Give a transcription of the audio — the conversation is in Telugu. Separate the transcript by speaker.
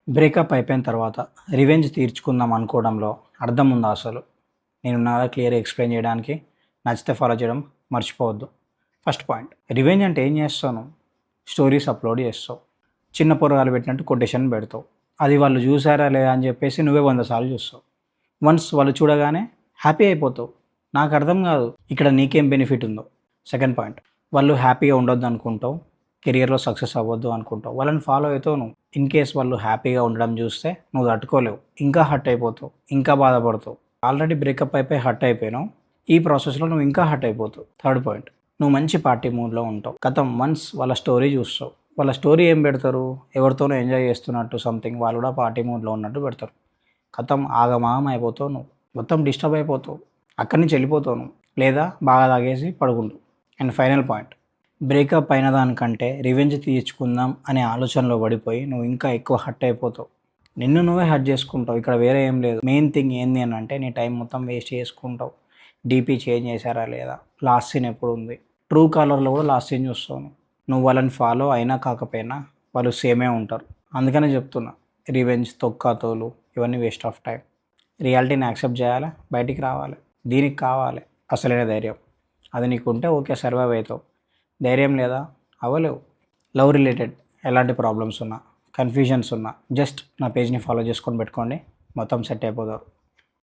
Speaker 1: బ్రేకప్ అయిపోయిన తర్వాత రివెంజ్ తీర్చుకుందాం అనుకోవడంలో అర్థం ఉందా అసలు? నేనున్నాగా క్లియర్‌గా ఎక్స్‌ప్లెయిన్ చేయడానికి. నచ్చితే ఫాలో చేయడం మర్చిపోవద్దు. ఫస్ట్ పాయింట్, రివెంజ్ అంటే ఏం చేస్తావు? స్టోరీస్ అప్లోడ్ చేస్తావు. చిన్న పోరగాళ్ళు పెట్టినట్టు కొటేషన్ పెడతావు. అది వాళ్ళు చూసారా లేదా అని చెప్పేసి నువ్వే 100 సార్లు చూస్తావు. వన్స్ వాళ్ళు చూడగానే హ్యాపీ అయిపోతావు. నాకు అర్థం కాదు ఇక్కడ నీకేం బెనిఫిట్ ఉందో. సెకండ్ పాయింట్, వాళ్ళు హ్యాపీగా ఉండొద్దు అనుకుంటావు. కెరియర్‌లో సక్సెస్ అవ్వద్దు అనుకుంటావు. వాళ్ళని ఫాలో అవుతావు నువ్వు. ఇన్ కేస్ వాళ్ళు హ్యాపీగా ఉండడం చూస్తే నువ్వు తట్టుకోలేవు. ఇంకా హర్ట్ అయిపోతావు. ఇంకా బాధపడతావు. ఆల్రెడీ బ్రేకప్ అయిపోయి హర్ట్ అయిపోయినావు. ఈ ప్రాసెస్లో నువ్వు ఇంకా హర్ట్ అయిపోతావు. థర్డ్ పాయింట్, నువ్వు మంచి పార్టీ మూడ్లో ఉంటావు. కథం వన్స్ వాళ్ళ స్టోరీ చూస్తావు. వాళ్ళ స్టోరీ ఏం పెడతారు? ఎవరితోనో ఎంజాయ్ చేస్తున్నట్టు సంథింగ్, వాళ్ళు కూడా పార్టీ మూడ్లో ఉన్నట్టు పెడతారు. కథం ఆగమాగం అయిపోతావు నువ్వు. మొత్తం డిస్టర్బ్ అయిపోతావు. అక్కడి నుంచి వెళ్ళిపోతావు నువ్వు. లేదా బాగా తాగేసి పడుకుంటావు. అండ్ ఫైనల్ పాయింట్, బ్రేకప్ అయిన దానికంటే రివెంజ్ తీర్చుకుందాం అనే ఆలోచనలో పడిపోయి నువ్వు ఇంకా ఎక్కువ హర్ట్ అయిపోతావు. నిన్ను నువ్వే హర్ట్ చేసుకుంటావు. ఇక్కడ వేరే ఏం లేదు. మెయిన్ థింగ్ ఏంది అని అంటే నీ టైం మొత్తం వేస్ట్ చేసుకుంటావు. డీపీ చేంజ్ చేశారా లేదా, లాస్ట్ సీన్ ఎప్పుడు ఉంది, ట్రూ కాలర్లో కూడా లాస్ట్ సీన్ చూస్తావు. నువ్వు వాళ్ళని ఫాలో అయినా కాకపోయినా వాళ్ళు సేమే ఉంటారు. అందుకనే చెప్తున్నా, రివెంజ్, తొక్కాతోలు ఇవన్నీ వేస్ట్ ఆఫ్ టైం. రియాలిటీని యాక్సెప్ట్ చేయాలి, బయటికి రావాలి. దీనికి కావాలి అసలైన ధైర్యం. అది నీకుంటే ఓకే, సర్వైవ్ అవుతావు. ధైర్యం లేదా, అవ్వలేవు. లవ్ రిలేటెడ్ ఎలాంటి ప్రాబ్లమ్స్ ఉన్నా, కన్ఫ్యూజన్స్ ఉన్నా జస్ట్ నా పేజ్ని ఫాలో చేసుకొని పెట్టుకోండి, మొత్తం సెట్ అయిపోతారు.